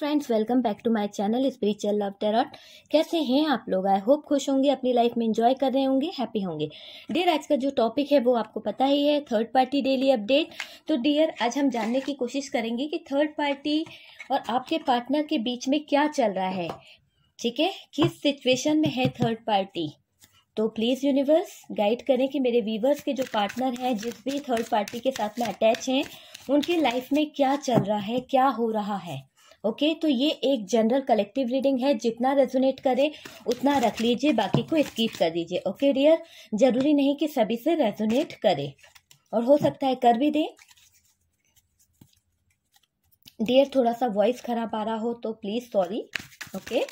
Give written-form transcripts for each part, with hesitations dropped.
Friends, welcome back to my channel spiritual love tarot. कैसे हैं आप लोग? आई होप खुश होंगे, अपनी लाइफ में एंजॉय कर रहे होंगे, हैप्पी होंगे। डियर, आज का जो टॉपिक है वो आपको पता ही है, थर्ड पार्टी डेली अपडेट। तो डियर, आज हम जानने की कोशिश करेंगे कि थर्ड पार्टी और आपके पार्टनर के बीच में क्या चल रहा है। ठीक है, किस सिचुएशन में है थर्ड पार्टी। तो प्लीज़ यूनिवर्स गाइड करें कि मेरे व्यूवर्स के जो पार्टनर हैं, जिस भी थर्ड पार्टी के साथ में अटैच हैं, उनकी लाइफ में क्या चल रहा है, क्या हो रहा है। ओके, तो ये एक जनरल कलेक्टिव रीडिंग है, जितना रेजोनेट करे उतना रख लीजिए, बाकी को स्किप कर दीजिए। ओके डियर, जरूरी नहीं कि सभी से रेजोनेट करे, और हो सकता है कर भी दे। डियर, थोड़ा सा वॉइस खराब आ रहा हो तो please sorry. Okay,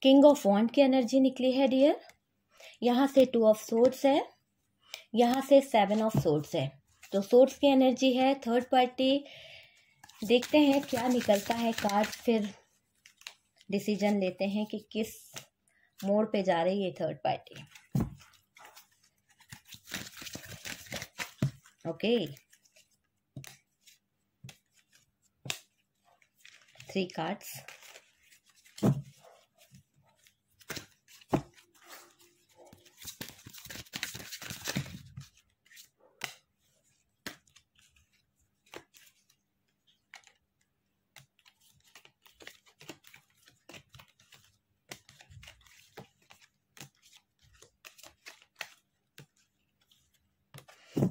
king of wand की एनर्जी निकली है डियर, यहाँ से 2 ऑफ सोर्ड्स है, यहाँ से 7 ऑफ सोर्ड्स है। तो सोर्ड्स की एनर्जी है थर्ड पार्टी। देखते हैं क्या निकलता है कार्ड, फिर डिसीजन लेते हैं कि किस मोड़ पे जा रही है थर्ड पार्टी। Okay, 3 cards.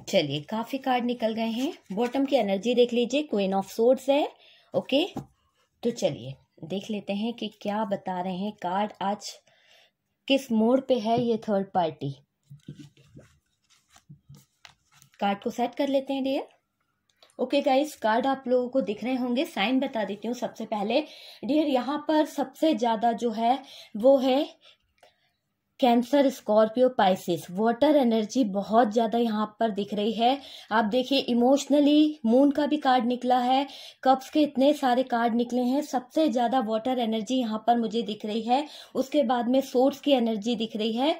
चलिए, काफी कार्ड निकल गए हैं। बॉटम की एनर्जी देख लीजिए, क्वीन ऑफ सोर्ड्स है। ओके, तो चलिए देख लेते हैं कि क्या बता रहे हैं कार्ड, आज किस मोड़ पे है ये थर्ड पार्टी। कार्ड को सेट कर लेते हैं डियर। ओके गाइस, कार्ड आप लोगों को दिख रहे होंगे, साइन बता देती हूँ सबसे पहले डियर। यहाँ पर सबसे ज्यादा जो है वो है cancer, Scorpio, Pisces. Water energy बहुत ज्यादा यहाँ पर दिख रही है। आप देखिए, इमोशनली मून का भी कार्ड निकला है, कप्स के इतने सारे कार्ड निकले हैं। सबसे ज्यादा वाटर एनर्जी यहाँ पर मुझे दिख रही है। उसके बाद में सोर्स की एनर्जी दिख रही है,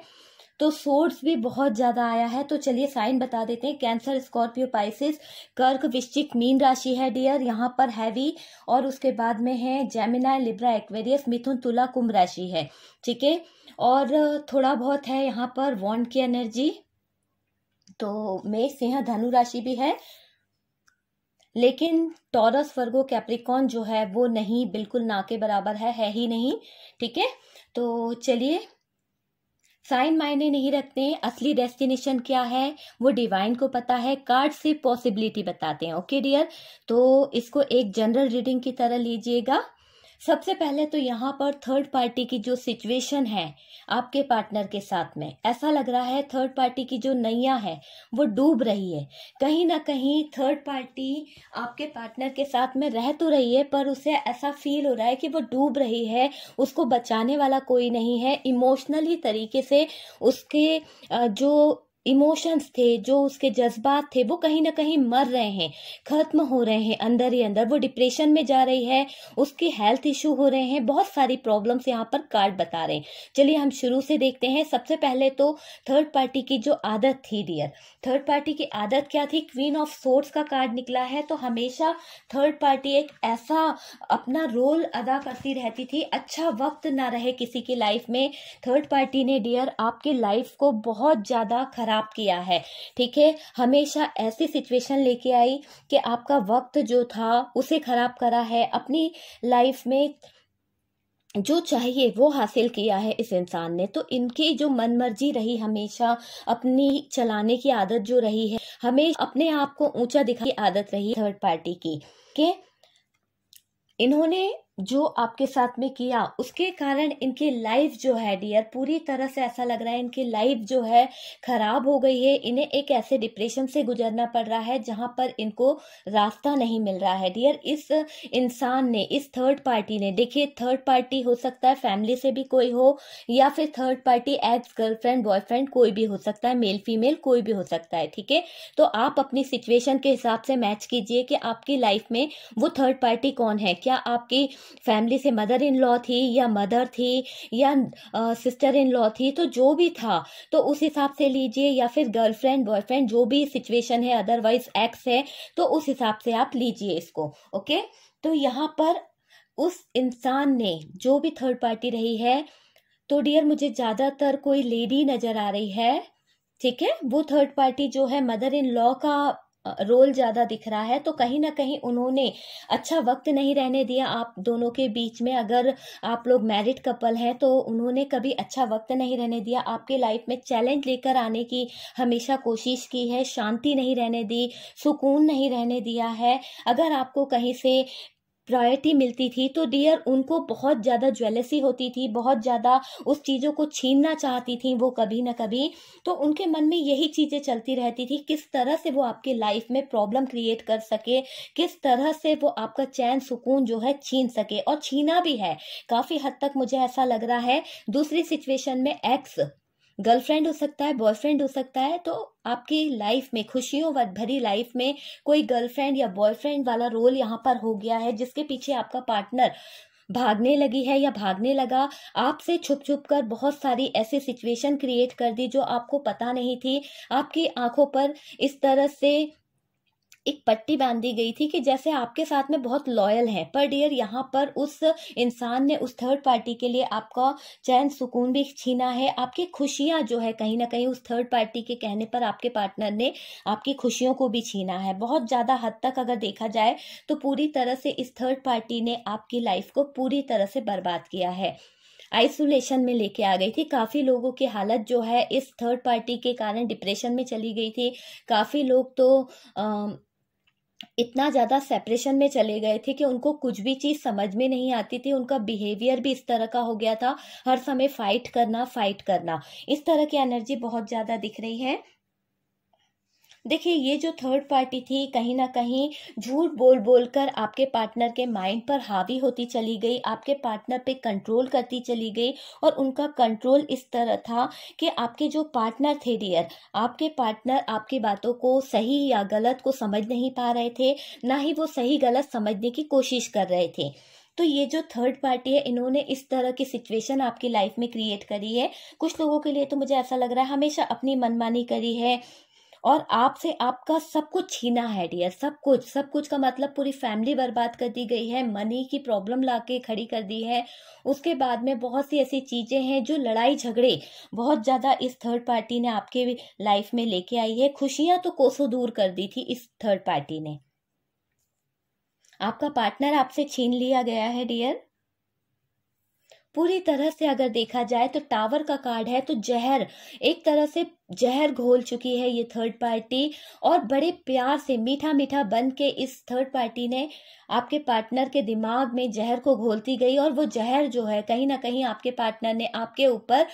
तो सोर्स भी बहुत ज्यादा आया है। तो चलिए साइन बता देते हैं। कैंसर, स्कॉर्पियो, पाइसिस, कर्क, वृश्चिक, मीन राशि है डियर यहाँ पर हैवी, और उसके बाद में है जेमिनाई, लिब्रा, एक्वेरियस, मिथुन, तुला, कुंभ राशि है। ठीक है, और थोड़ा बहुत है यहाँ पर वॉन्ड की एनर्जी, तो मेष, सिंह, धनु राशि भी है, लेकिन टॉरस, वर्गो, कैप्रिकॉन जो है वो नहीं, बिल्कुल ना के बराबर है ही नहीं। ठीक है, तो चलिए, साइन मायने नहीं रखते हैं, असली डेस्टिनेशन क्या है वो डिवाइन को पता है। कार्ड से पॉसिबिलिटी बताते हैं। ओके डियर, तो इसको एक जनरल रीडिंग की तरह लीजिएगा। सबसे पहले तो यहाँ पर थर्ड पार्टी की जो सिचुएशन है आपके पार्टनर के साथ में, ऐसा लग रहा है थर्ड पार्टी की जो नैया है वो डूब रही है। कहीं ना कहीं थर्ड पार्टी आपके पार्टनर के साथ में रह तो रही है, पर उसे ऐसा फील हो रहा है कि वो डूब रही है, उसको बचाने वाला कोई नहीं है। इमोशनली तरीके से उसके जो इमोशंस थे, जो उसके जज्बात थे, वो कहीं ना कहीं मर रहे हैं, खत्म हो रहे हैं अंदर ही अंदर। वो डिप्रेशन में जा रही है, उसके हेल्थ इशू हो रहे हैं, बहुत सारी प्रॉब्लम्स यहाँ पर कार्ड बता रहे हैं। चलिए हम शुरू से देखते हैं। सबसे पहले तो थर्ड पार्टी की जो आदत थी डियर, थर्ड पार्टी की आदत क्या थी? क्वीन ऑफ सोर्ड्स का कार्ड निकला है। तो हमेशा थर्ड पार्टी एक ऐसा अपना रोल अदा करती रहती थी, अच्छा वक्त ना रहे किसी की लाइफ में, थर्ड पार्टी ने डियर आपकी लाइफ को बहुत ज्यादा खराब किया है। ठीक है, हमेशा ऐसी सिचुएशन लेके आई कि आपका वक्त जो था उसे खराब करा है। अपनी लाइफ में जो चाहिए वो हासिल किया है इस इंसान ने। तो इनकी जो मनमर्जी रही, हमेशा अपनी चलाने की आदत जो रही है, हमेशा अपने आप को ऊंचा दिखाने की आदत रही थर्ड पार्टी की, कि इन्होंने जो आपके साथ में किया उसके कारण इनकी लाइफ जो है डियर, पूरी तरह से ऐसा लग रहा है इनकी लाइफ जो है खराब हो गई है। इन्हें एक ऐसे डिप्रेशन से गुजरना पड़ रहा है जहां पर इनको रास्ता नहीं मिल रहा है डियर। इस इंसान ने, इस थर्ड पार्टी ने, देखिए थर्ड पार्टी हो सकता है फैमिली से भी कोई हो, या फिर third party ex girlfriend, boyfriend, कोई भी हो सकता है, मेल फीमेल कोई भी हो सकता है। ठीक है, तो आप अपनी सिचुएशन के हिसाब से मैच कीजिए कि आपकी लाइफ में वो थर्ड पार्टी कौन है। क्या आपकी फैमिली से मदर इन लॉ थी या मदर थी या सिस्टर इन लॉ थी, तो जो भी था तो उस हिसाब से लीजिए, या फिर गर्लफ्रेंड बॉयफ्रेंड जो भी सिचुएशन है, अदरवाइज एक्स है, तो उस हिसाब से आप लीजिए इसको। ओके, तो यहाँ पर उस इंसान ने जो भी थर्ड पार्टी रही है, तो डियर मुझे ज्यादातर कोई लेडी नजर आ रही है, ठीक है। वो थर्ड पार्टी जो है मदर इन लॉ का रोल ज्यादा दिख रहा है, तो कहीं ना कहीं उन्होंने अच्छा वक्त नहीं रहने दिया आप दोनों के बीच में। अगर आप लोग मैरिड कपल हैं तो उन्होंने कभी अच्छा वक्त नहीं रहने दिया, आपके लाइफ में चैलेंज लेकर आने की हमेशा कोशिश की है, शांति नहीं रहने दी, सुकून नहीं रहने दिया है। अगर आपको कहीं से प्रायोरिटी मिलती थी तो डियर उनको बहुत ज़्यादा ज्वेलसी होती थी, बहुत ज़्यादा उस चीज़ों को छीनना चाहती थी वो कभी ना कभी। तो उनके मन में यही चीज़ें चलती रहती थी, किस तरह से वो आपके लाइफ में प्रॉब्लम क्रिएट कर सके, किस तरह से वो आपका चैन सुकून जो है छीन सके, और छीना भी है काफ़ी हद तक। मुझे ऐसा लग रहा है दूसरी सिचुएशन में एक्स गर्लफ्रेंड हो सकता है, बॉयफ्रेंड हो सकता है, तो आपकी लाइफ में खुशियों भरी लाइफ में कोई गर्लफ्रेंड या बॉयफ्रेंड वाला रोल यहाँ पर हो गया है, जिसके पीछे आपका पार्टनर भागने लगी है या भागने लगा, आपसे छुप छुप कर बहुत सारी ऐसी सिचुएशन क्रिएट कर दी जो आपको पता नहीं थी। आपकी आंखों पर इस तरह से एक पट्टी बांधी गई थी कि जैसे आपके साथ में बहुत लॉयल है, पर डियर यहाँ पर उस इंसान ने उस थर्ड पार्टी के लिए आपका चैन सुकून भी छीना है, आपकी खुशियां जो है कहीं ना कहीं उस थर्ड पार्टी के कहने पर आपके पार्टनर ने आपकी खुशियों को भी छीना है। बहुत ज्यादा हद तक अगर देखा जाए तो पूरी तरह से इस थर्ड पार्टी ने आपकी लाइफ को पूरी तरह से बर्बाद किया है, आइसोलेशन में लेके आ गई थी। काफी लोगों की हालत जो है इस थर्ड पार्टी के कारण डिप्रेशन में चली गई थी। काफी लोग तो इतना ज्यादा सेपरेशन में चले गए थे कि उनको कुछ भी चीज समझ में नहीं आती थी, उनका बिहेवियर भी इस तरह का हो गया था, हर समय फाइट करना, इस तरह की एनर्जी बहुत ज्यादा दिख रही है। देखिए ये जो थर्ड पार्टी थी कहीं ना कहीं झूठ बोल बोल कर आपके पार्टनर के माइंड पर हावी होती चली गई, आपके पार्टनर पे कंट्रोल करती चली गई, और उनका कंट्रोल इस तरह था कि आपके जो पार्टनर थे डियर, आपके पार्टनर आपकी बातों को सही या गलत को समझ नहीं पा रहे थे, ना ही वो सही गलत समझने की कोशिश कर रहे थे। तो ये जो थर्ड पार्टी है इन्होंने इस तरह की सिचुएशन आपकी लाइफ में क्रिएट करी है। कुछ लोगों के लिए तो मुझे ऐसा लग रहा है हमेशा अपनी मनमानी करी है, और आपसे आपका सब कुछ छीना है डियर, सब कुछ का मतलब पूरी फैमिली बर्बाद कर दी गई है, मनी की प्रॉब्लम लाके खड़ी कर दी है। उसके बाद में बहुत सी ऐसी चीजें हैं जो लड़ाई झगड़े बहुत ज्यादा इस थर्ड पार्टी ने आपके लाइफ में लेके आई है। खुशियां तो कोसों दूर कर दी थी इस थर्ड पार्टी ने, आपका पार्टनर आपसे छीन लिया गया है डियर। पूरी तरह से अगर देखा जाए तो टावर का कार्ड है, तो जहर, एक तरह से जहर घोल चुकी है ये थर्ड पार्टी, और बड़े प्यार से मीठा मीठा बन के इस थर्ड पार्टी ने आपके पार्टनर के दिमाग में जहर को घोलती गई, और वो जहर जो है कहीं ना कहीं आपके पार्टनर ने आपके ऊपर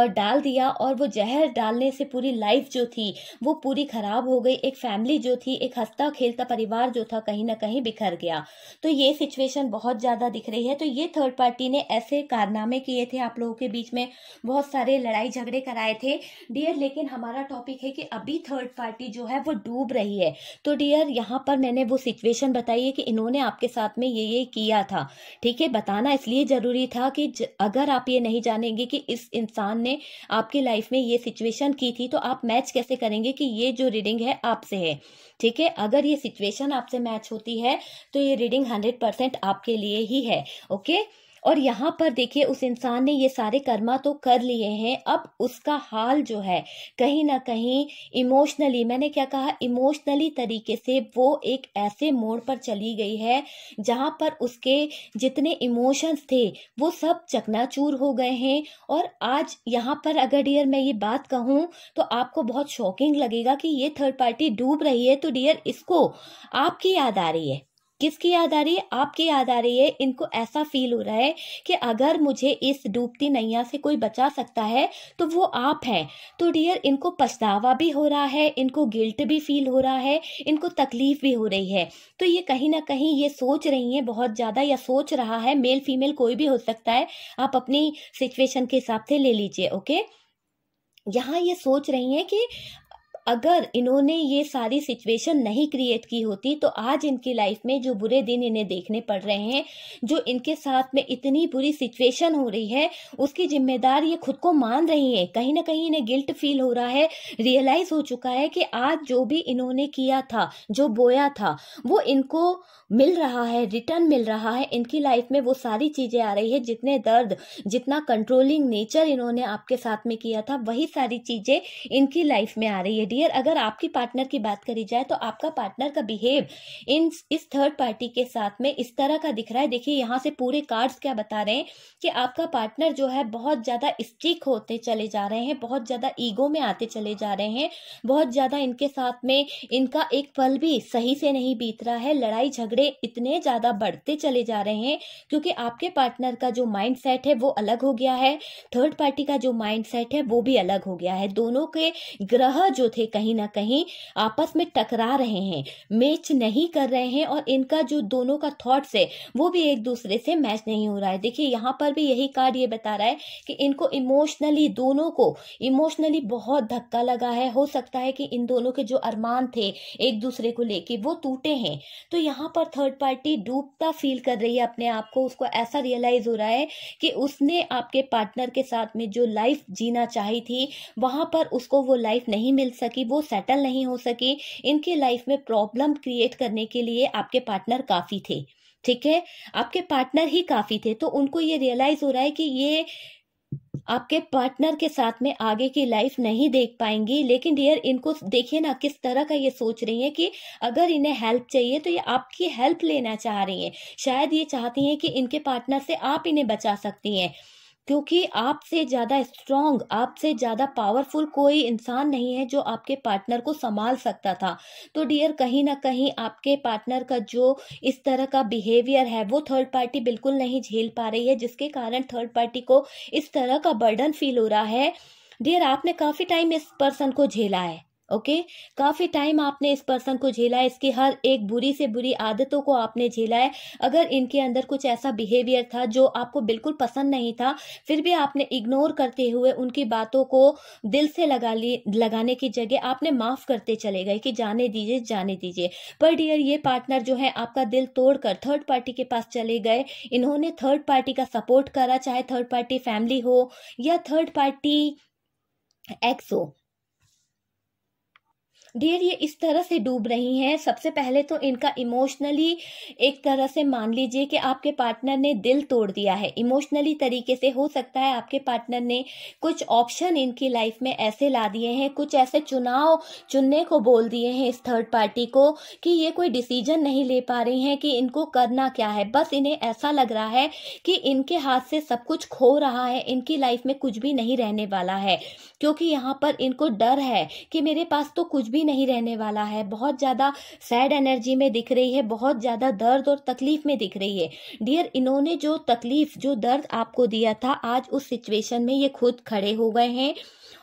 डाल दिया, और वो जहर डालने से पूरी लाइफ जो थी वो पूरी खराब हो गई। एक फैमिली जो थी, एक हंसता खेलता परिवार जो था कहीं ना कहीं बिखर गया। तो ये सिचुएशन बहुत ज्यादा दिख रही है। तो ये थर्ड पार्टी ने ऐसे कारनामे किए थे आप लोगों के बीच में, बहुत सारे लड़ाई झगड़े कराए थे डियर। लेकिन हमारा टॉपिक है कि अभी थर्ड पार्टी जो है वो डूब रही है। तो डियर यहाँ पर मैंने वो सिचुएशन बताई है कि इन्होंने आपके साथ में ये किया था, ठीक है। बताना इसलिए जरूरी था कि अगर आप ये नहीं जानेंगे कि इस इंसान ने आपकी लाइफ में ये सिचुएशन की थी, तो आप मैच कैसे करेंगे कि ये जो रीडिंग है आपसे है, ठीक है। अगर ये सिचुएशन आपसे मैच होती है तो ये रीडिंग 100% आपके लिए ही है, ओके। और यहाँ पर देखिए उस इंसान ने ये सारे कर्मा तो कर लिए हैं, अब उसका हाल जो है कहीं ना कहीं इमोशनली, मैंने क्या कहा, इमोशनली तरीके से वो एक ऐसे मोड़ पर चली गई है जहां पर उसके जितने इमोशंस थे वो सब चकनाचूर हो गए हैं। और आज यहाँ पर अगर डियर मैं ये बात कहूँ तो आपको बहुत शॉकिंग लगेगा कि ये थर्ड पार्टी डूब रही है, तो डियर इसको आपकी याद आ रही है। किसकी याद आ रही है? आपकी याद आ रही है। इनको ऐसा फील हो रहा है कि अगर मुझे इस डूबती नैया से कोई बचा सकता है तो वो आप हैं। तो डियर इनको पछतावा भी हो रहा है, इनको गिल्ट भी फील हो रहा है, इनको तकलीफ भी हो रही है। तो ये कहीं ना कहीं ये सोच रही हैं बहुत ज्यादा, या सोच रहा है, मेल फीमेल कोई भी हो सकता है, आप अपनी सिचुएशन के हिसाब से ले लीजिए, ओके। यहाँ ये सोच रही हैं कि अगर इन्होंने ये सारी सिचुएशन नहीं क्रिएट की होती तो आज इनकी लाइफ में जो बुरे दिन इन्हें देखने पड़ रहे हैं, जो इनके साथ में इतनी बुरी सिचुएशन हो रही है, उसकी जिम्मेदार ये खुद को मान रही है। कहीं ना कहीं इन्हें गिल्ट फील हो रहा है, रियलाइज हो चुका है कि आज जो भी इन्होंने किया था, जो बोया था, वो इनको मिल रहा है, रिटर्न मिल रहा है। इनकी लाइफ में वो सारी चीजें आ रही है, जितने दर्द, जितना कंट्रोलिंग नेचर इन्होंने आपके साथ में किया था, वही सारी चीजें इनकी लाइफ में आ रही है। डियर, अगर आपकी पार्टनर की बात करी जाए तो आपका पार्टनर का बिहेव इस थर्ड पार्टी के साथ में इस तरह का दिख रहा है। देखिए यहाँ से पूरे कार्ड्स क्या बता रहे हैं कि आपका पार्टनर जो है बहुत ज्यादा स्टिक होते चले जा रहे हैं, बहुत ज्यादा ईगो में आते चले जा रहे हैं, बहुत ज्यादा इनके साथ में इनका एक पल भी सही से नहीं बीत रहा है। लड़ाई झगड़े इतने ज्यादा बढ़ते चले जा रहे हैं क्योंकि आपके पार्टनर का जो माइंड सेट है वो अलग हो गया है, थर्ड पार्टी का जो माइंड सेट है वो भी अलग हो गया है। दोनों के ग्रह जो थे कहीं ना कहीं आपस में टकरा रहे हैं, मैच नहीं कर रहे हैं, और इनका जो दोनों का थॉट्स है वो भी एक दूसरे से मैच नहीं हो रहा है। देखिए यहाँ पर भी यही कार्ड ये बता रहा है कि इनको इमोशनली, दोनों को इमोशनली बहुत धक्का लगा है। हो सकता है कि इन दोनों के जो अरमान थे एक दूसरे को लेके वो टूटे हैं। तो यहाँ पर थर्ड पार्टी डूबता फील कर रही है अपने आप को। उसको ऐसा रियलाइज हो रहा है कि उसने आपके पार्टनर के साथ में जो लाइफ जीना चाही थी वहां पर उसको वो लाइफ नहीं मिल सकी, वो सेटल नहीं हो सकी। इनकी लाइफ में प्रॉब्लम क्रिएट करने के लिए आपके पार्टनर काफी थे, ठीक है, आपके पार्टनर ही काफी थे। तो उनको ये रियलाइज हो रहा है कि ये आपके पार्टनर के साथ में आगे की लाइफ नहीं देख पाएंगी। लेकिन डियर, इनको देखिए ना किस तरह का ये सोच रही हैं कि अगर इन्हें हेल्प चाहिए तो ये आपकी हेल्प लेना चाह रही हैं। शायद ये चाहती हैं कि इनके पार्टनर से आप इन्हें बचा सकती हैं, क्योंकि आपसे ज्यादा स्ट्रांग, आपसे ज्यादा पावरफुल कोई इंसान नहीं है जो आपके पार्टनर को संभाल सकता था। तो डियर, कहीं ना कहीं आपके पार्टनर का जो इस तरह का बिहेवियर है वो थर्ड पार्टी बिल्कुल नहीं झेल पा रही है, जिसके कारण थर्ड पार्टी को इस तरह का बर्डन फील हो रहा है। डियर, आपने काफी टाइम इस पर्सन को झेला है, ओके, काफी टाइम आपने इस पर्सन को झेला है, इसकी हर एक बुरी से बुरी आदतों को आपने झेला है। अगर इनके अंदर कुछ ऐसा बिहेवियर था जो आपको बिल्कुल पसंद नहीं था, फिर भी आपने इग्नोर करते हुए उनकी बातों को दिल से लगाने की जगह आपने माफ करते चले गए कि जाने दीजिए, जाने दीजिए। पर डियर, ये पार्टनर जो है आपका दिल तोड़कर थर्ड पार्टी के पास चले गए। इन्होंने थर्ड पार्टी का सपोर्ट करा, चाहे थर्ड पार्टी फैमिली हो या थर्ड पार्टी एक्स हो। डियर, ये इस तरह से डूब रही हैं। सबसे पहले तो इनका इमोशनली एक तरह से मान लीजिए कि आपके पार्टनर ने दिल तोड़ दिया है इमोशनली तरीके से। हो सकता है आपके पार्टनर ने कुछ ऑप्शन इनकी लाइफ में ऐसे ला दिए हैं, कुछ ऐसे चुनाव चुनने को बोल दिए हैं इस थर्ड पार्टी को कि ये कोई डिसीजन नहीं ले पा रही हैं कि इनको करना क्या है। बस इन्हें ऐसा लग रहा है कि इनके हाथ से सब कुछ खो रहा है, इनकी लाइफ में कुछ भी नहीं रहने वाला है, क्योंकि यहाँ पर इनको डर है कि मेरे पास तो कुछ भी नहीं रहने वाला है। बहुत ज्यादा सैड एनर्जी में दिख रही है, बहुत ज्यादा दर्द और तकलीफ में दिख रही है। डियर, इन्होंने जो तकलीफ, जो दर्द आपको दिया था, आज उस सिचुएशन में ये खुद खड़े हो गए हैं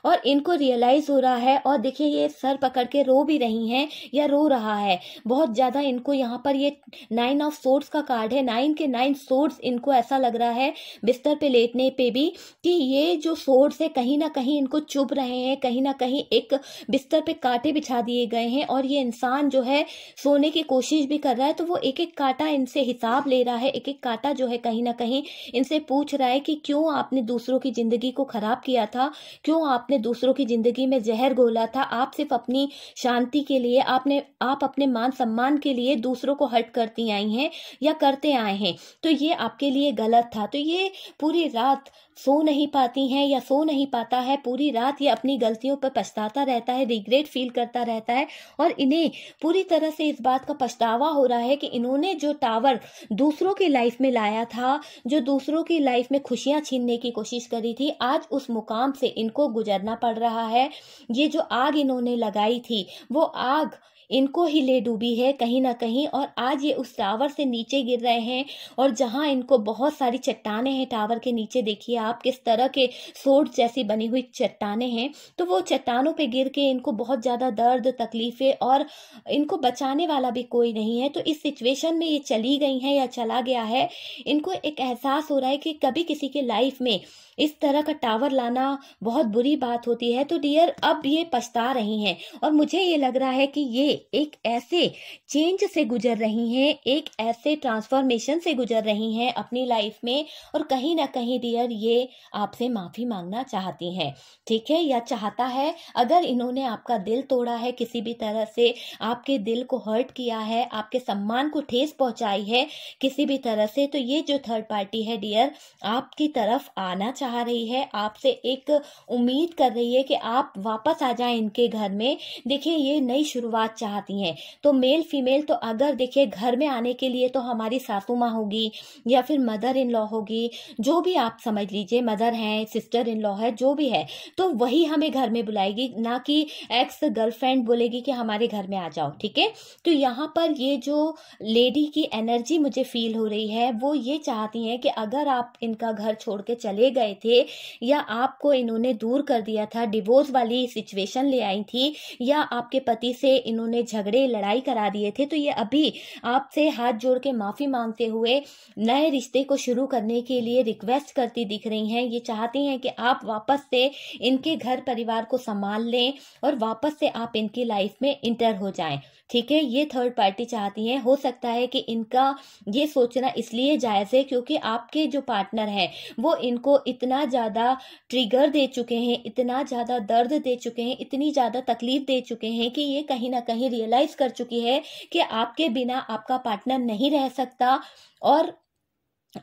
और इनको रियलाइज हो रहा है। और देखिए, ये सर पकड़ के रो भी रही हैं या रो रहा है बहुत ज्यादा। इनको यहाँ पर ये 9 ऑफ सोर्ड्स का कार्ड है, 9 के 9 सोर्ड्स। इनको ऐसा लग रहा है बिस्तर पे लेटने पे भी कि ये जो सोर्ड्स है कहीं ना कहीं इनको चुभ रहे हैं, कहीं ना कहीं एक बिस्तर पे कांटे बिछा दिए गए हैं। और ये इंसान जो है सोने की कोशिश भी कर रहा है, तो वो एक एक कांटा इनसे हिसाब ले रहा है, एक एक कांटा जो है कहीं ना कहीं इनसे पूछ रहा है कि क्यों आपने दूसरों की जिंदगी को खराब किया था, क्यों आपने दूसरों की जिंदगी में जहर घोला था। आप सिर्फ अपनी शांति के लिए, आप अपने मान सम्मान के लिए दूसरों को हर्ट करती आई हैं या करते आए हैं, तो ये आपके लिए गलत था। तो ये पूरी रात सो नहीं पाती हैं या सो नहीं पाता है, पूरी रात ये अपनी गलतियों पर पछताता रहता है, रिग्रेट फील करता रहता है। और इन्हें पूरी तरह से इस बात का पछतावा हो रहा है कि इन्होंने जो टावर दूसरों की लाइफ में लाया था, जो दूसरों की लाइफ में खुशियां छीनने की कोशिश करी थी, आज उस मुकाम से इनको गुजरना पड़ रहा है। ये जो आग इन्होंने लगाई थी वो आग इनको ही ले डूबी है कहीं ना कहीं, और आज ये उस टावर से नीचे गिर रहे हैं। और जहां इनको बहुत सारी चट्टाने हैं टावर के नीचे, देखिए आप किस तरह के सोट जैसी बनी हुई चट्टाने हैं, तो वो चट्टानों पे गिर के इनको बहुत ज्यादा दर्द तकलीफें, और इनको बचाने वाला भी कोई नहीं है। तो इस सिचुएशन में ये चली गई हैं या चला गया है, इनको एक एहसास हो रहा है कि कभी किसी के लाइफ में इस तरह का टावर लाना बहुत बुरी बात होती है। तो डियर अब ये पछता रही हैं, और मुझे ये लग रहा है कि ये एक ऐसे चेंज से गुजर रही हैं, एक ऐसे ट्रांसफॉर्मेशन से गुजर रही हैं अपनी लाइफ में, और कहीं ना कहीं डियर ये आपसे माफी मांगना चाहती हैं, ठीक है, या चाहता है। अगर इन्होंने आपका दिल तोड़ा है, किसी भी तरह से आपके दिल को हर्ट किया है, आपके सम्मान को ठेस पहुंचाई है किसी भी तरह से, तो ये जो थर्ड पार्टी है डियर आपकी तरफ आना चाह रही है, आपसे एक उम्मीद कर रही है कि आप वापस आ जाएं इनके घर में। देखिए ये नई शुरुआत चाहती हैं। तो मेल फीमेल, तो अगर देखिए घर में आने के लिए तो हमारी सासू माँ होगी या फिर मदर इन लॉ होगी, जो भी आप समझ लीजिए, मदर है, सिस्टर इन लॉ है, जो भी है, तो वही हमें घर में बुलाएगी, ना कि एक्स गर्लफ्रेंड बोलेगी कि हमारे घर में आ जाओ, ठीक है। तो यहाँ पर ये जो लेडी की एनर्जी मुझे फील हो रही है, वो ये चाहती हैं कि अगर आप इनका घर छोड़ के चले गए थे, या आपको इन्होंने दूर कर दिया था, डिवोर्स वाली सिचुएशन ले आई थी, या आपके पति से इन्होंने झगड़े लड़ाई करा दिए थे, तो ये अभी आपसे हाथ जोड़ के माफी मांगते हुए नए रिश्ते को शुरू करने के लिए रिक्वेस्ट करती दिख रही हैं। ये चाहती हैं कि आप वापस से इनके घर परिवार को संभाल लें और वापस से आप इनकी लाइफ में इंटर हो जाएं, ठीक है। ये थर्ड पार्टी चाहती हैं। हो सकता है कि इनका ये सोचना इसलिए जायज है क्योंकि आपके जो पार्टनर है वो इनको इतना ज्यादा ट्रिगर दे चुके हैं, इतना ज्यादा दर्द दे चुके हैं, इतनी ज्यादा तकलीफ दे चुके हैं कि ये कहीं ना कहीं रियलाइज कर चुकी है कि आपके बिना आपका पार्टनर नहीं रह सकता, और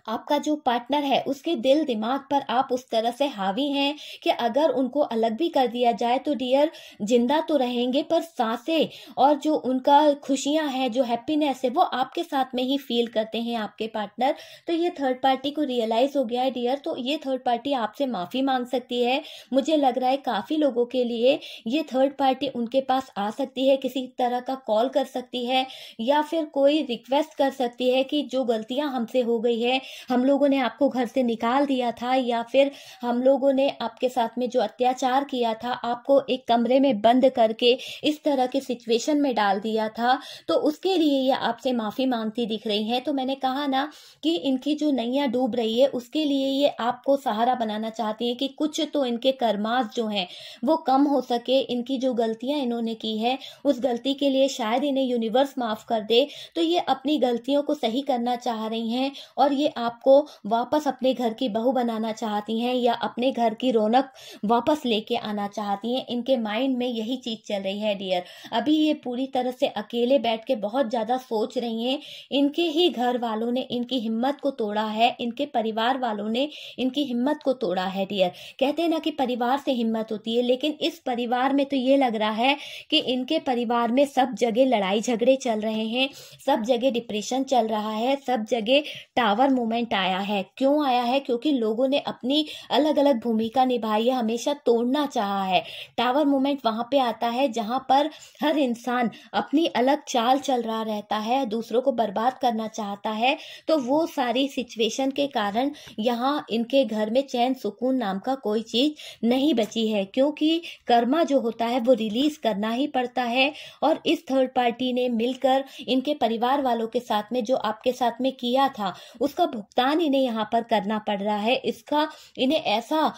आपका जो पार्टनर है उसके दिल दिमाग पर आप उस तरह से हावी हैं कि अगर उनको अलग भी कर दिया जाए तो डियर जिंदा तो रहेंगे, पर सांसें और जो उनका खुशियां हैं, जो हैप्पीनेस है, वो आपके साथ में ही फील करते हैं आपके पार्टनर। तो ये थर्ड पार्टी को रियलाइज हो गया है डियर, तो ये थर्ड पार्टी आपसे माफी मांग सकती है। मुझे लग रहा है काफी लोगों के लिए ये थर्ड पार्टी उनके पास आ सकती है, किसी तरह का कॉल कर सकती है, या फिर कोई रिक्वेस्ट कर सकती है कि जो गलतियां हमसे हो गई है, हम लोगों ने आपको घर से निकाल दिया था, या फिर हम लोगों ने आपके साथ में जो अत्याचार किया था, आपको एक कमरे में बंद करके इस तरह के सिचुएशन में डाल दिया था, तो उसके लिए ये आपसे माफी मांगती दिख रही हैं। तो मैंने कहा ना कि इनकी जो नैया डूब रही है उसके लिए ये आपको सहारा बनाना चाहती है कि कुछ तो इनके कर्मास जो हैं वो कम हो सके, इनकी जो गलतियां इन्होंने की है उस गलती के लिए शायद इन्हें यूनिवर्स माफ कर दे। तो ये अपनी गलतियों को सही करना चाह रही हैं, और ये आपको वापस अपने घर की बहू बनाना चाहती हैं, या अपने घर की रौनक वापस लेके आना चाहती हैं। इनके माइंड में यही चीज चल रही है डियर। अभी ये पूरी तरह से अकेले बैठ के बहुत ज्यादा सोच रही हैं। इनके ही घर वालों ने इनकी हिम्मत को तोड़ा है, इनके परिवार वालों ने इनकी हिम्मत को तोड़ा है डियर। कहते हैं ना कि परिवार से हिम्मत होती है, लेकिन इस परिवार में तो ये लग रहा है कि इनके परिवार में सब जगह लड़ाई झगड़े चल रहे हैं, सब जगह डिप्रेशन चल रहा है, सब जगह टावर मूवमेंट आया है। क्यों आया है? क्योंकि लोगों ने अपनी अलग अलग भूमिका निभाई है, हमेशा तोड़ना चाहा है। टावर मूवमेंट वहां पे आता है जहां पर हर इंसान अपनी अलग चाल चल रहा रहता है, दूसरों को बर्बाद करना चाहता है। तो वो सारी सिचुएशन के कारण यहाँ इनके घर में चैन सुकून नाम का कोई चीज नहीं बची है, क्योंकि कर्मा जो होता है वो रिलीज करना ही पड़ता है। और इस थर्ड पार्टी ने मिलकर इनके परिवार वालों के साथ में जो आपके साथ में किया था उसका भुगतान इन्हें यहाँ पर करना पड़ रहा है। इसका इन्हें ऐसा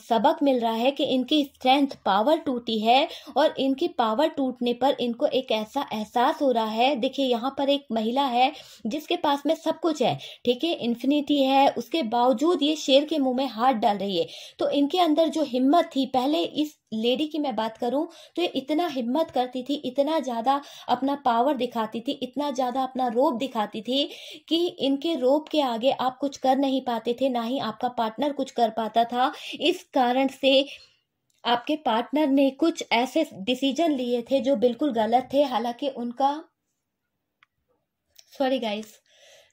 सबक मिल रहा है कि इनकी स्ट्रेंथ पावर टूटी है, और इनकी पावर टूटने पर इनको एक ऐसा एहसास हो रहा है। देखिए यहाँ पर एक महिला है जिसके पास में सब कुछ है, ठीक है, इन्फिनिटी है, उसके बावजूद ये शेर के मुंह में हाथ डाल रही है। तो इनके अंदर जो हिम्मत थी, पहले इस लेडी की मैं बात करूं तो ये इतना हिम्मत करती थी, इतना ज्यादा अपना पावर दिखाती थी, इतना ज्यादा अपना रोब दिखाती थी कि इनके रोब के आगे आप कुछ कर नहीं पाते थे, ना ही आपका पार्टनर कुछ कर पाता था। इस कारण से आपके पार्टनर ने कुछ ऐसे डिसीजन लिए थे जो बिल्कुल गलत थे। हालांकि उनका सॉरी गाइस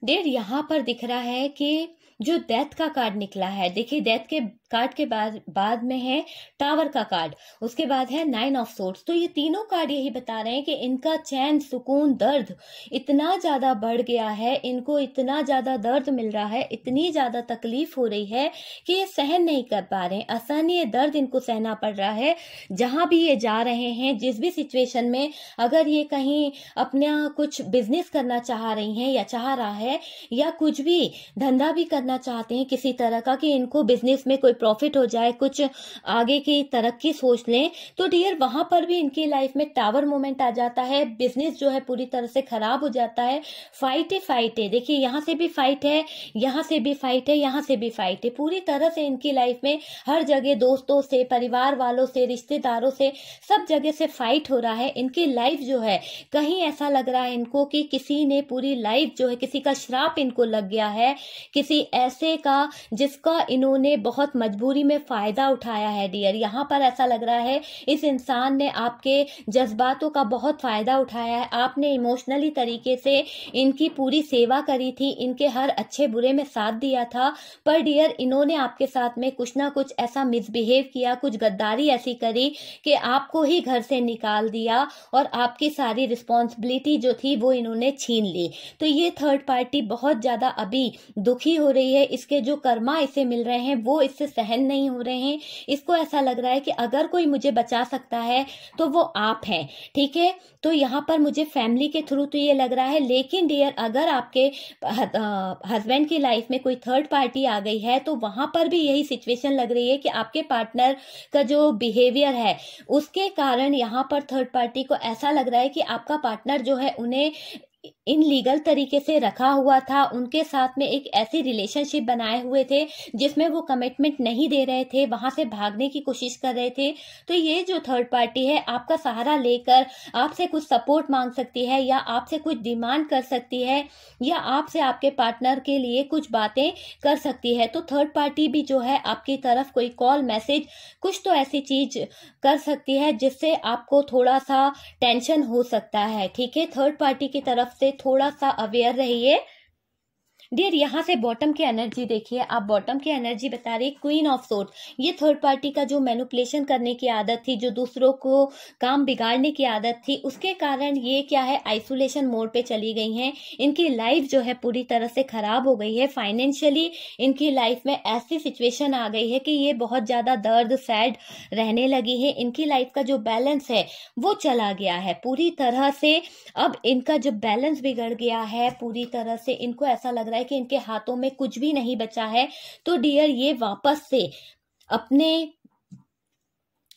डेट यहाँ पर दिख रहा है कि जो डेथ का कार्ड निकला है, देखिए डेथ के कार्ड के बाद में है टावर का कार्ड, उसके बाद है 9 ऑफ सोर्ड्स। तो ये तीनों कार्ड यही बता रहे हैं कि इनका चैन, सुकून, दर्द इतना ज्यादा बढ़ गया है, इनको इतना ज्यादा दर्द मिल रहा है, इतनी ज्यादा तकलीफ हो रही है कि ये सहन नहीं कर पा रहे हैं। असहनीय दर्द इनको सहना पड़ रहा है। जहां भी ये जा रहे हैं, जिस भी सिचुएशन में, अगर ये कहीं अपना कुछ बिजनेस करना चाह रही हैं या चाह रहा है, या कुछ भी धंधा भी करना चाहते हैं किसी तरह का, कि इनको बिजनेस में कोई प्रॉफिट हो जाए, कुछ आगे की तरक्की सोच लें, तो डियर वहां पर भी इनकी लाइफ में टावर मोमेंट आ जाता है। बिजनेस जो है पूरी तरह से खराब हो जाता है। फाइट है, देखिए यहाँ से भी फाइट है, यहाँ से भी फाइट है, यहाँ से भी फाइट है। पूरी तरह से इनकी लाइफ में हर जगह दोस्तों से, परिवार वालों से, रिश्तेदारों से, सब जगह से फाइट हो रहा है। इनकी लाइफ जो है, कहीं ऐसा लग रहा है इनको कि किसी ने पूरी लाइफ जो है, किसी का श्राप इनको लग गया है, किसी ऐसे का जिसका इन्होंने बहुत मजबूरी में फायदा उठाया है डियर। यहाँ पर ऐसा लग रहा है इस इंसान ने आपके जज्बातों का बहुत फायदा उठाया है। आपने इमोशनली तरीके से इनकी पूरी सेवा करी थी, इनके हर अच्छे बुरे में साथ दिया था, पर डियर इन्होंने आपके साथ में कुछ ना कुछ ऐसा मिसबिहेव किया, कुछ गद्दारी ऐसी करी कि आपको ही घर से निकाल दिया और आपकी सारी रिस्पॉन्सिबिलिटी जो थी वो इन्होंने छीन ली। तो ये थर्ड पार्टी बहुत ज्यादा अभी दुखी हो रही है। इसके जो कर्मा इसे मिल रहे हैं वो इससे सहन नहीं हो रहे हैं। इसको ऐसा लग रहा है कि अगर कोई मुझे बचा सकता है तो वो आप हैं, ठीक है। तो यहाँ पर मुझे फैमिली के थ्रू तो ये लग रहा है, लेकिन डियर अगर आपके हस्बैंड की लाइफ में कोई थर्ड पार्टी आ गई है तो वहां पर भी यही सिचुएशन लग रही है कि आपके पार्टनर का जो बिहेवियर है उसके कारण यहाँ पर थर्ड पार्टी को ऐसा लग रहा है कि आपका पार्टनर जो है उन्हें इन लीगल तरीके से रखा हुआ था, उनके साथ में एक ऐसी रिलेशनशिप बनाए हुए थे जिसमें वो कमिटमेंट नहीं दे रहे थे, वहां से भागने की कोशिश कर रहे थे। तो ये जो थर्ड पार्टी है आपका सहारा लेकर आपसे कुछ सपोर्ट मांग सकती है, या आपसे कुछ डिमांड कर सकती है, या आपसे आपके पार्टनर के लिए कुछ बातें कर सकती है। तो थर्ड पार्टी भी जो है आपकी तरफ कोई कॉल, मैसेज, कुछ तो ऐसी चीज कर सकती है जिससे आपको थोड़ा सा टेंशन हो सकता है, ठीक है। थर्ड पार्टी की तरफ से थोड़ा सा अवेयर रहिए डियर। यहाँ से बॉटम की एनर्जी देखिए, आप बॉटम की एनर्जी बता रही क्वीन ऑफ सोर्ड। ये थर्ड पार्टी का जो मैनिपुलेशन करने की आदत थी, जो दूसरों को काम बिगाड़ने की आदत थी, उसके कारण ये क्या है, आइसोलेशन मोड पे चली गई हैं। इनकी लाइफ जो है पूरी तरह से खराब हो गई है। फाइनेंशियली इनकी लाइफ में ऐसी सिचुएशन आ गई है कि ये बहुत ज्यादा दर्द, सैड रहने लगी है। इनकी लाइफ का जो बैलेंस है वो चला गया है पूरी तरह से। अब इनका जो बैलेंस बिगड़ गया है पूरी तरह से, इनको ऐसा लग रहा है कि इनके हाथों में कुछ भी नहीं बचा है। तो डियर ये वापस से अपने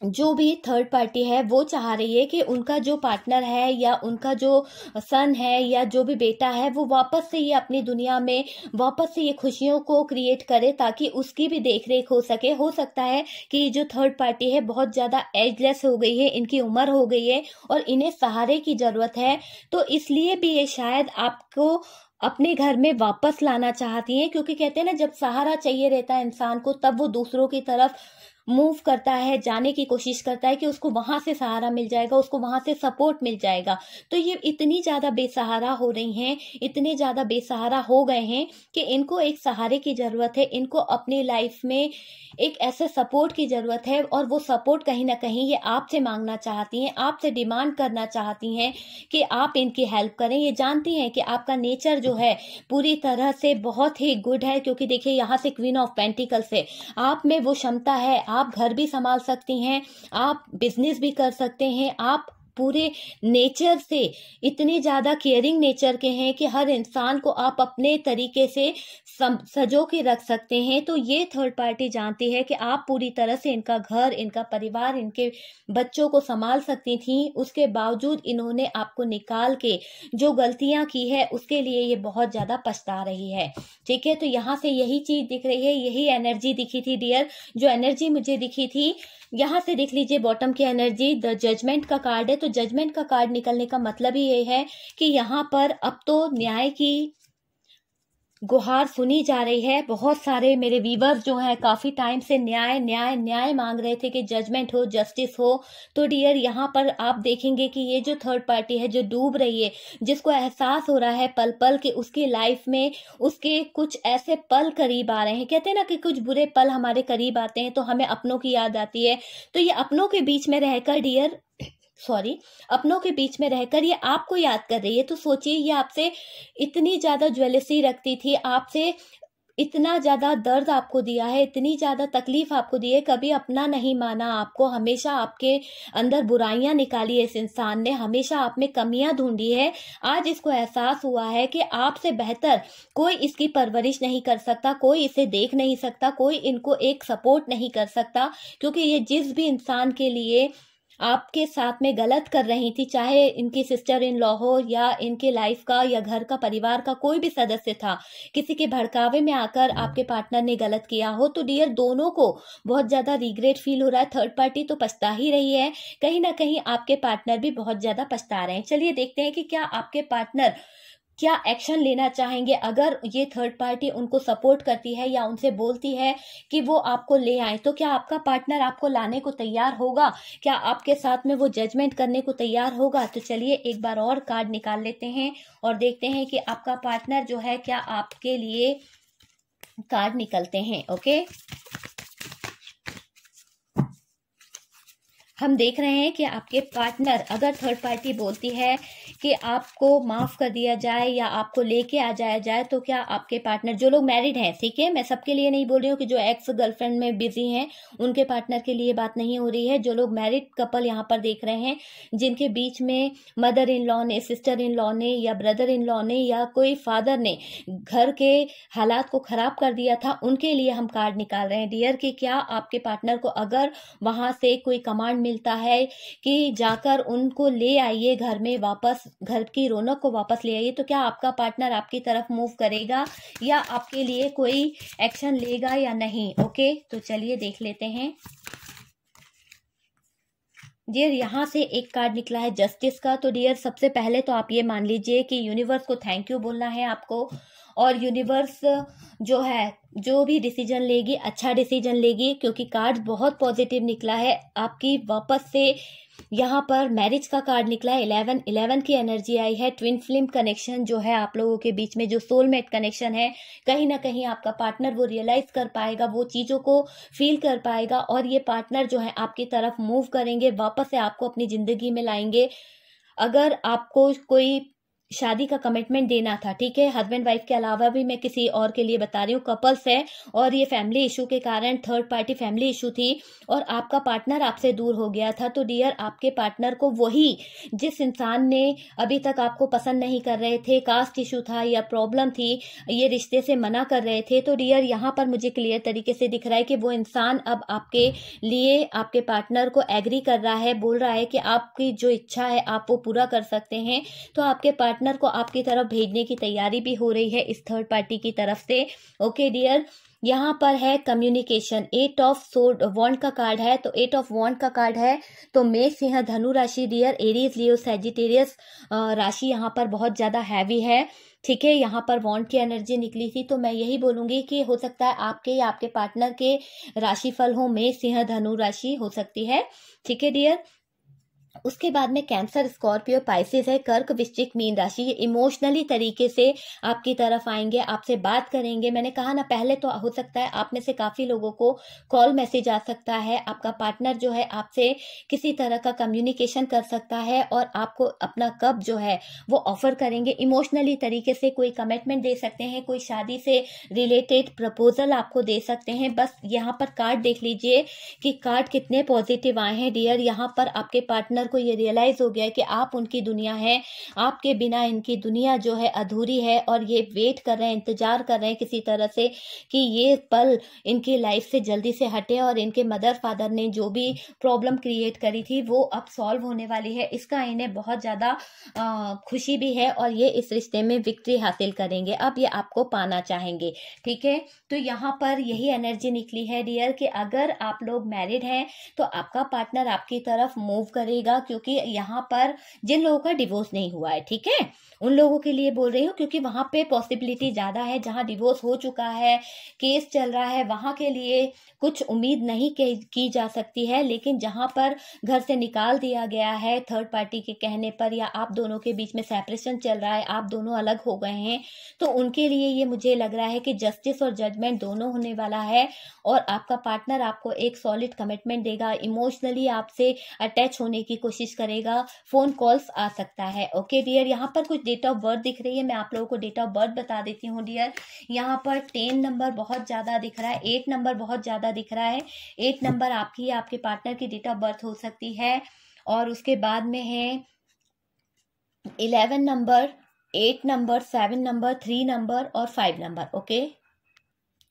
जो भी थर्ड पार्टी है वो चाह रही है कि उनका जो पार्टनर है या उनका जो सन है या जो भी बेटा है वो वापस से ये अपनी दुनिया में वापस से ये खुशियों को क्रिएट करे, ताकि उसकी भी देख रेख हो सके। हो सकता है कि ये जो थर्ड पार्टी है बहुत ज्यादा एजलेस हो गई है, इनकी उम्र हो गई है और इन्हें सहारे की जरूरत है। तो इसलिए भी ये शायद आपको अपने घर में वापस लाना चाहती हैं, क्योंकि कहते हैं ना, जब सहारा चाहिए रहता है इंसान को तब वो दूसरों की तरफ मूव करता है, जाने की कोशिश करता है कि उसको वहां से सहारा मिल जाएगा, उसको वहां से सपोर्ट मिल जाएगा। तो ये इतनी ज्यादा बेसहारा हो रही हैं, इतने ज्यादा बेसहारा हो गए हैं कि इनको एक सहारे की जरूरत है। इनको अपनी लाइफ में एक ऐसे सपोर्ट की जरूरत है, और वो सपोर्ट कहीं ना कहीं ये आपसे मांगना चाहती हैं, आपसे डिमांड करना चाहती हैं कि आप इनकी हेल्प करें। ये जानती हैं कि आपका नेचर जो है पूरी तरह से बहुत ही गुड है, क्योंकि देखिए यहाँ से क्वीन ऑफ पेंटिकल्स है, आप में वो क्षमता है, आप घर भी संभाल सकती हैं, आप बिजनेस भी कर सकते हैं, आप पूरे नेचर से इतने ज्यादा केयरिंग नेचर के हैं कि हर इंसान को आप अपने तरीके से सजो के रख सकते हैं। तो ये थर्ड पार्टी जानती है कि आप पूरी तरह से इनका घर, इनका परिवार, इनके बच्चों को संभाल सकती थी। उसके बावजूद इन्होंने आपको निकाल के जो गलतियां की है उसके लिए ये बहुत ज्यादा पछता रही है, ठीक है। तो यहाँ से यही चीज दिख रही है, यही एनर्जी दिखी थी डियर। जो एनर्जी मुझे दिखी थी, यहाँ से देख लीजिए बॉटम की एनर्जी, द जजमेंट का कार्ड है। तो जजमेंट का कार्ड निकलने का मतलब ही ये है कि यहाँ पर अब तो गुहार सुनी जा रही है। बहुत सारे मेरे व्यूअर्स जो हैं काफ़ी टाइम से न्याय न्याय न्याय मांग रहे थे कि जजमेंट हो, जस्टिस हो। तो डियर यहाँ पर आप देखेंगे कि ये जो थर्ड पार्टी है जो डूब रही है, जिसको एहसास हो रहा है पल पल कि उसकी लाइफ में उसके कुछ ऐसे पल करीब आ रहे हैं। कहते हैं ना कि कुछ बुरे पल हमारे करीब आते हैं तो हमें अपनों की याद आती है। तो ये अपनों के बीच में रहकर डियर अपनों के बीच में रहकर ये आपको याद कर रही है। तो सोचिए, ये आपसे इतनी ज्यादा ज्वेलसी रखती थी, आपसे इतना ज्यादा दर्द आपको दिया है, इतनी ज्यादा तकलीफ आपको दी है, कभी अपना नहीं माना आपको, हमेशा आपके अंदर बुराइयां निकाली है इस इंसान ने, हमेशा आप में कमियां ढूंढी है। आज इसको एहसास हुआ है कि आपसे बेहतर कोई इसकी परवरिश नहीं कर सकता, कोई इसे देख नहीं सकता, कोई इनको एक सपोर्ट नहीं कर सकता, क्योंकि ये जिस भी इंसान के लिए आपके साथ में गलत कर रही थी, चाहे इनकी सिस्टर इन लॉ हो या इनके लाइफ का या घर का परिवार का कोई भी सदस्य था, किसी के भड़कावे में आकर आपके पार्टनर ने गलत किया हो, तो डियर दोनों को बहुत ज्यादा रिग्रेट फील हो रहा है। थर्ड पार्टी तो पछता ही रही है, कहीं ना कहीं आपके पार्टनर भी बहुत ज्यादा पछता रहे हैं। चलिए देखते हैं कि क्या आपके पार्टनर क्या एक्शन लेना चाहेंगे अगर ये थर्ड पार्टी उनको सपोर्ट करती है या उनसे बोलती है कि वो आपको ले आए। तो क्या आपका पार्टनर आपको लाने को तैयार होगा, क्या आपके साथ में वो जजमेंट करने को तैयार होगा। तो चलिए एक बार और कार्ड निकाल लेते हैं और देखते हैं कि आपका पार्टनर जो है क्या आपके लिए कार्ड निकलते हैं। ओके, हम देख रहे हैं कि आपके पार्टनर, अगर थर्ड पार्टी बोलती है कि आपको माफ कर दिया जाए या आपको लेके आ जाया जाए, तो क्या आपके पार्टनर, जो लोग मैरिड हैं, ठीक है, मैं सबके लिए नहीं बोल रही हूँ कि जो एक्स गर्लफ्रेंड में बिजी हैं उनके पार्टनर के लिए बात नहीं हो रही है, जो लोग मैरिड कपल यहाँ पर देख रहे हैं जिनके बीच में मदर इन लॉ ने, सिस्टर इन लॉ ने या ब्रदर इन लॉ ने या कोई फादर ने घर के हालात को खराब कर दिया था, उनके लिए हम कार्ड निकाल रहे हैं डियर कि क्या आपके पार्टनर को अगर वहां से कोई कमांड मिलता है कि जाकर उनको ले आइए घर में वापस, घर की रौनक को वापस ले आइए, तो क्या आपका पार्टनर आपकी तरफ मूव करेगा या आपके लिए कोई एक्शन लेगा या नहीं। ओके, तो चलिए देख लेते हैं डियर। यहाँ से एक कार्ड निकला है जस्टिस का। तो डियर सबसे पहले तो आप ये मान लीजिए कि यूनिवर्स को थैंक यू बोलना है आपको, और यूनिवर्स जो है जो भी डिसीजन लेगी अच्छा डिसीजन लेगी, क्योंकि कार्ड बहुत पॉजिटिव निकला है आपकी। वापस से यहाँ पर मैरिज का कार्ड निकला है, 11 की एनर्जी आई है, ट्विन फ्लेम कनेक्शन जो है आप लोगों के बीच में, जो सोलमेट कनेक्शन है, कहीं ना कहीं आपका पार्टनर वो रियलाइज कर पाएगा, वो चीजों को फील कर पाएगा, और ये पार्टनर जो है आपकी तरफ मूव करेंगे, वापस से आपको अपनी जिंदगी में लाएंगे। अगर आपको कोई शादी का कमिटमेंट देना था, ठीक है, हस्बैंड वाइफ के अलावा भी मैं किसी और के लिए बता रही हूँ, कपल्स है और ये फैमिली इशू के कारण थर्ड पार्टी फैमिली इशू थी और आपका पार्टनर आपसे दूर हो गया था, तो डियर आपके पार्टनर को वही जिस इंसान ने अभी तक आपको पसंद नहीं कर रहे थे, कास्ट इशू था या प्रॉब्लम थी, ये रिश्ते से मना कर रहे थे, तो डियर यहाँ पर मुझे क्लियर तरीके से दिख रहा है कि वो इंसान अब आपके लिए, आपके पार्टनर को एग्री कर रहा है, बोल रहा है कि आपकी जो इच्छा है आप वो पूरा कर सकते हैं। तो आपके पार्टनर को आपकी तरफ भेजने की तैयारी भी हो रही है इस थर्ड पार्टी की तरफ से। ओके डियर, यहाँ पर है कम्युनिकेशन, 8 ऑफ सोर्ड वॉन्ड का कार्ड है, तो 8 ऑफ वॉन्ड का कार्ड है, तो मेष, सिंह, धनु राशि डियर, एरीज, लियो, सैजिटेरियस राशि यहाँ पर बहुत ज्यादा हैवी है, ठीक है। यहाँ पर वॉन्ड की एनर्जी निकली थी, तो मैं यही बोलूंगी कि हो सकता है आपके या आपके पार्टनर के राशिफल हो मेष, सिंह, धनु राशि हो सकती है, ठीक है डियर। उसके बाद में कैंसर, स्कॉर्पियो, पाइसेस है, कर्क, वृश्चिक, मीन राशि। ये इमोशनली तरीके से आपकी तरफ आएंगे, आपसे बात करेंगे। मैंने कहा ना पहले, तो हो सकता है आप में से काफी लोगों को कॉल मैसेज आ सकता है, आपका पार्टनर जो है आपसे किसी तरह का कम्युनिकेशन कर सकता है और आपको अपना कब जो है वो ऑफर करेंगे, इमोशनली तरीके से कोई कमिटमेंट दे सकते हैं, कोई शादी से रिलेटेड प्रपोजल आपको दे सकते हैं। बस यहाँ पर कार्ड देख लीजिए कि कार्ड कितने पॉजिटिव आए हैं डियर। यहाँ पर आपके पार्टनर को ये रियलाइज हो गया है कि आप उनकी दुनिया है, आपके बिना इनकी दुनिया जो है अधूरी है, और ये वेट कर रहे हैं, इंतजार कर रहे हैं किसी तरह से कि ये पल इनकी लाइफ से जल्दी से हटे और इनके मदर फादर ने जो भी प्रॉब्लम क्रिएट करी थी वो अब सॉल्व होने वाली है। इसका इन्हें बहुत ज्यादा खुशी भी है और ये इस रिश्ते में विक्ट्री हासिल करेंगे। अब ये आपको पाना चाहेंगे, ठीक है। तो यहाँ पर यही एनर्जी निकली है डियर कि अगर आप लोग मैरिड हैं तो आपका पार्टनर आपकी तरफ मूव करेगा, कीजिएगा, क्योंकि यहाँ पर जिन लोगों का डिवोर्स नहीं हुआ है, ठीक है, उन लोगों के लिए बोल रही हूँ, क्योंकि वहां पे पॉसिबिलिटी ज्यादा है। जहां डिवोर्स हो चुका है, केस चल रहा है, वहां के लिए कुछ उम्मीद नहीं की जा सकती है। लेकिन जहां पर घर से निकाल दिया गया है थर्ड पार्टी के कहने पर, या आप दोनों के बीच में सेपरेशन चल रहा है, आप दोनों अलग हो गए हैं, तो उनके लिए ये मुझे लग रहा है कि जस्टिस और जजमेंट दोनों होने वाला है। और आपका पार्टनर आपको एक सॉलिड कमिटमेंट देगा, इमोशनली आपसे अटैच होने की कोशिश करेगा, फोन कॉल्स आ सकता है। ओके डियर, यहाँ पर कुछ डेट ऑफ बर्थ दिख रही है, मैं आप लोगों को डेट ऑफ बर्थ बता देती हूँ डियर। यहाँ पर 10 नंबर बहुत ज्यादा दिख रहा है, 8 नंबर बहुत ज्यादा दिख रहा है। 8 नंबर आपकी या आपके पार्टनर की डेट ऑफ बर्थ हो सकती है। और उसके बाद में है 11 नंबर, 8 नंबर, 7 नंबर, 3 नंबर और 5 नंबर। ओके,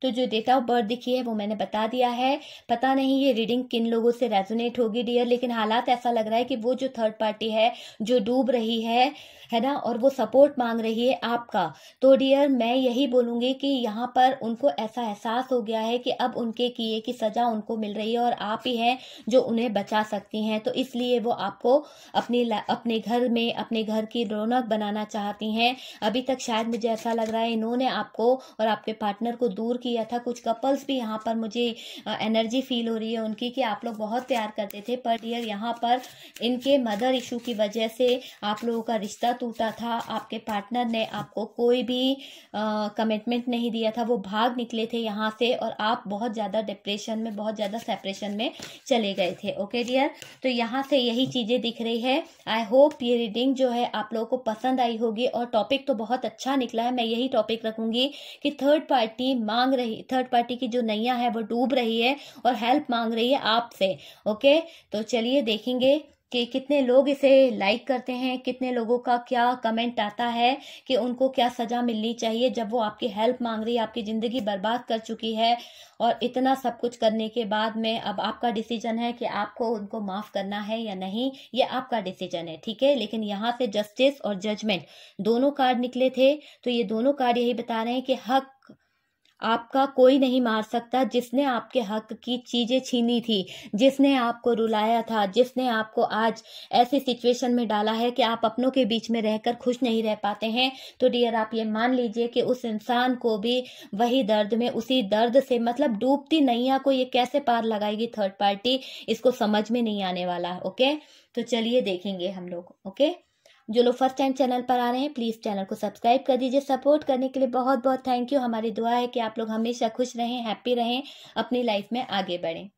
तो जो डेट ऑफ बर्थ दिखी है वो मैंने बता दिया है। पता नहीं ये रीडिंग किन लोगों से रेजोनेट होगी डियर, लेकिन हालात ऐसा लग रहा है कि वो जो थर्ड पार्टी है जो डूब रही है ना, और वो सपोर्ट मांग रही है आपका, तो डियर मैं यही बोलूंगी कि यहाँ पर उनको ऐसा एहसास हो गया है कि अब उनके किए की सजा उनको मिल रही है, और आप ही हैं जो उन्हें बचा सकती हैं। तो इसलिए वो आपको अपने घर में, अपने घर की रौनक बनाना चाहती हैं। अभी तक शायद मुझे ऐसा लग रहा है इन्होंने आपको और आपके पार्टनर को दूर किया था। कुछ कपल्स भी यहाँ पर मुझे एनर्जी फील हो रही है उनकी कि आप लोग बहुत प्यार करते थे, पर डियर यहाँ पर इनके मदर इशू की वजह से आप लोगों का रिश्ता टूटा था। आपके पार्टनर ने आपको कोई भी कमिटमेंट नहीं दिया था, वो भाग निकले थे यहाँ से, और आप बहुत ज़्यादा डिप्रेशन में, बहुत ज़्यादा सेपरेशन में चले गए थे। ओके डियर, तो यहाँ से यही चीज़ें दिख रही है। आई होप ये रीडिंग जो है आप लोगों को पसंद आई होगी, और टॉपिक तो बहुत अच्छा निकला है। मैं यही टॉपिक रखूंगी कि थर्ड पार्टी की जो नैया है वो डूब रही है और हेल्प मांग रही है आपसे। ओके, तो चलिए देखेंगे कि कितने लोग इसे लाइक करते हैं, कितने लोगों का क्या कमेंट आता है कि उनको क्या सजा मिलनी चाहिए जब वो आपकी हेल्प मांग रही है, आपकी जिंदगी बर्बाद कर चुकी है, और इतना सब कुछ करने के बाद में अब आपका डिसीजन है कि आपको उनको माफ करना है या नहीं, ये आपका डिसीजन है, ठीक है। लेकिन यहाँ से जस्टिस और जजमेंट दोनों कार्ड निकले थे, तो ये दोनों कार्ड यही बता रहे हैं कि हक आपका कोई नहीं मार सकता। जिसने आपके हक की चीजें छीनी थी, जिसने आपको रुलाया था, जिसने आपको आज ऐसी सिचुएशन में डाला है कि आप अपनों के बीच में रहकर खुश नहीं रह पाते हैं, तो डियर आप ये मान लीजिए कि उस इंसान को भी वही दर्द में, उसी दर्द से, मतलब डूबती नैया को ये कैसे पार लगाएगी थर्ड पार्टी, इसको समझ में नहीं आने वाला। ओके, तो चलिए देखेंगे हम लोग। ओके, जो लोग फर्स्ट टाइम चैनल पर आ रहे हैं प्लीज चैनल को सब्सक्राइब कर दीजिए। सपोर्ट करने के लिए बहुत बहुत थैंक यू। हमारी दुआ है कि आप लोग हमेशा खुश रहें, हैप्पी रहें, अपनी लाइफ में आगे बढ़ें।